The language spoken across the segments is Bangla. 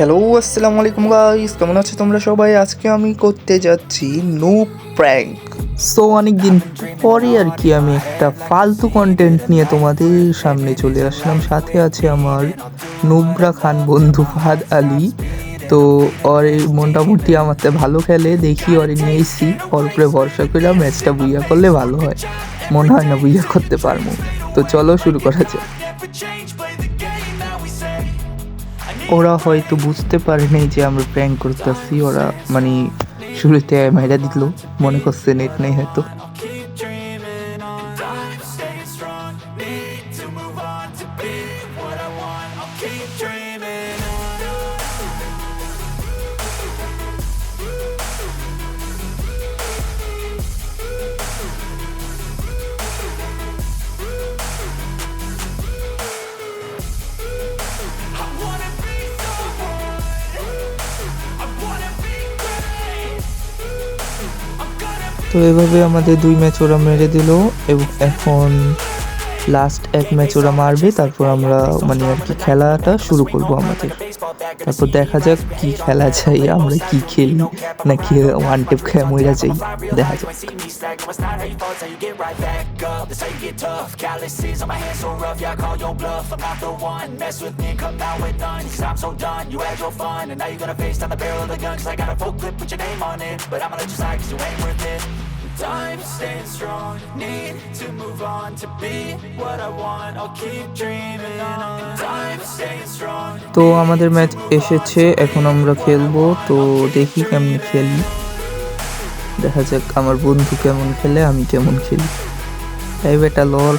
হ্যালো, আসসালামু আলাইকুম গাইস, কেমন আছো তোমরা সবাই? আজকে আমি করতে যাচ্ছি নো প্র্যাঙ্ক। সো অনেকদিন পরে আর কি আমি একটা ফালতু কন্টেন্ট নিয়ে তোমাদের সামনে চলে আসলাম। সাথে আছে আমার নুবরা খান বন্ধু ফাহাদ আলী। তো ওর মোটামুটি আমারতে ভালো খেলে, দেখি ওরে নিয়ে এসছি। ওর উপরে ভরসা করে ম্যাচটা বুইয়া করলে ভালো হয়, মনে হয় না বুইয়া করতে পারবো। তো চলো শুরু করা যাক। ওরা হয়তো বুঝতে পারেনি যে আমরা প্র্যাঙ্ক করতেছি। ওরা মানে শুরুতে মাইরা দিল, মনে করছে নেট নেই হয়তো। তো এভাবে আমাদের 2 ম্যাচ ওরা মেরে দিল এবং এখন লাস্ট এক ম্যাচ ওরা মারবে, তারপর আমরা মানে আর কি খেলাটা শুরু করব আমাদের। তারপর দেখা যাক কি খেলা যায়, আমরা কি খেলি নাকি ওয়ান টেপ খেয়ে মরে যাই, দেখা যাক। I'm staying strong, need to move on to be what I want, I'll keep dreaming on. I'm staying strong. তো আমাদের ম্যাচ এসেছে, এখন আমরা খেলবো। তো দেখি কেমন খেলি, দেখা যাক আমার বন্ধু কেমন খেলে, আমি কেমন খেলি। এই বেটা লল,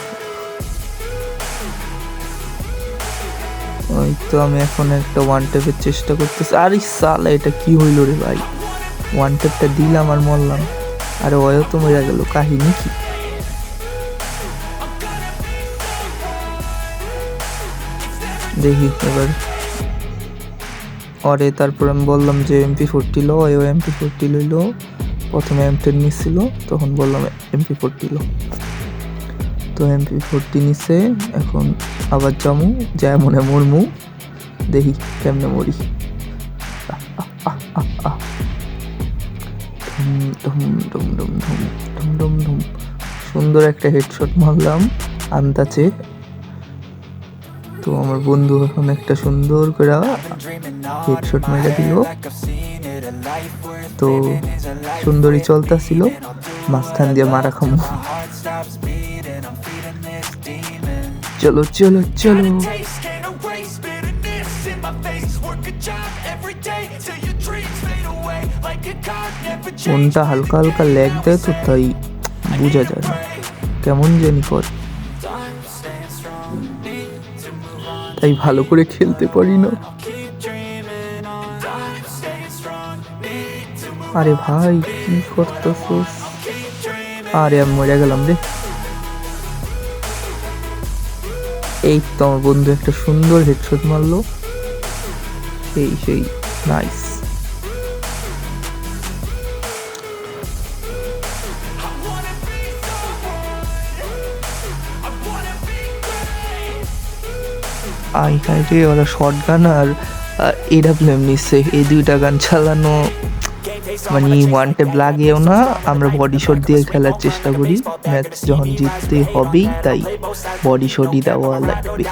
ওই তো আমি এখন একটা ওয়ান টেপের চেষ্টা করতেছি। আরে সালা, এটা কি হইল রে ভাই? ওয়ান টেপটা দিলাম আর মরলাম। আরে ওয়ও তো মরে গেল, কাহিনী কি? দেখি এবার ওরে। তারপর আমি বললাম যে MP40 লো, ও MP40 লইল। প্রথমে M10 নিচ্ছিল, তখন বললাম MP40 লো, তো MP40 নিছে। এখন আবার যামু, যায় মনে মরমু, দেখি কেমনে মরি। সুন্দর একটা হেডশট মারলাম আন্দাজে। তো আমার বন্ধু এখন একটা সুন্দর করে হেডশট মেরে দিল। তো সুন্দরই চলতেছিল, মাঝখান দিয়ে মারা খামু। চলো চলো চলো। ফোনটা হালকা হালকা ল্যাগ দেয়, তো তাই বোঝা যায় না, কেমন জানি করে, তাই ভালো করে খেলতে পারি না। আরে ভাই কি করতেছিস? আরে আমি মরে গেলাম রে। এই তো আমার বন্ধু একটা সুন্দর হেডশট মারলো, সেই নাইস। আই হাই রে, ওরা শর্ট গান আর AWM নিচ্ছে। এই দুইটা গান চালানো মানে ওয়ান টেপ লাগেও না। আমরা বডি শট দিয়ে খেলার চেষ্টা করি, ম্যাচ যখন জিততে হবেই তাই বডি শটই দেওয়া লাগবে,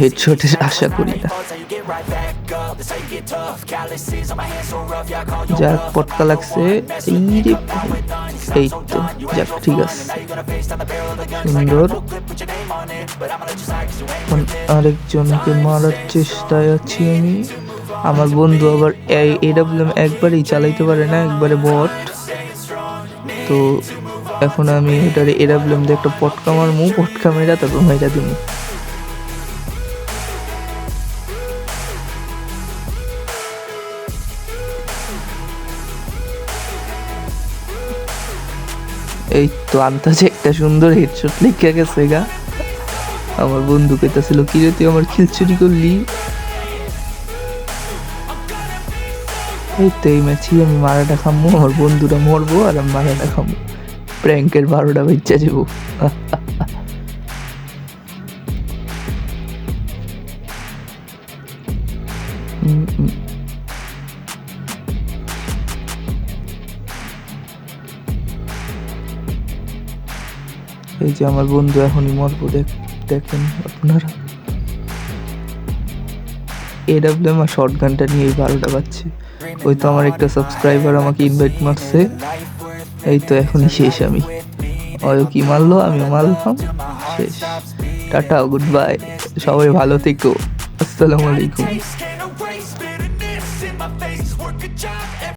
হেডশটের আশা করি না। যাক পটকা লাগছে, এই তো যাক, ঠিক আছে, সুন্দর। আরেকজনকে মারার চেষ্টায় আছি আমি। আমার বন্ধু আবার AWM একবারেই চালাইতে পারে না, একবারে বট। তো এখন আমি এটার AWM দিয়ে একটা পটকা মারমু, পটকা মেরা তারপর মেরা দিমু। এই তো আন্দাজে একটা সুন্দর হেডশট লেগে গেছে গা। আমার বন্ধু কইতাছিল, কি রে তুই আমার কিল চুরি করলি? এই তো এই ম্যাচই আমি মারাটা খামবো, আমার বন্ধুরা মরবো আর আমি মারাটা খামবো। প্র্যাঙ্কের 12টা বেচ্চা যাবো। এই যে আমার বন্ধু এখনই মরবো, দেখেন আপনারা। AWM আর শর্ট গানটা নিয়ে 12টা বাজছে। ওই তো আমার একটা সাবস্ক্রাইবার আমাকে ইনভাইট মারছে, এই তো এখনই শেষ। আমি ওই কি মারলো, আমি মারলাম, শেষ। টাটা, গুড বাই, সবাই ভালো থেকো, আসসালামু আলাইকুম।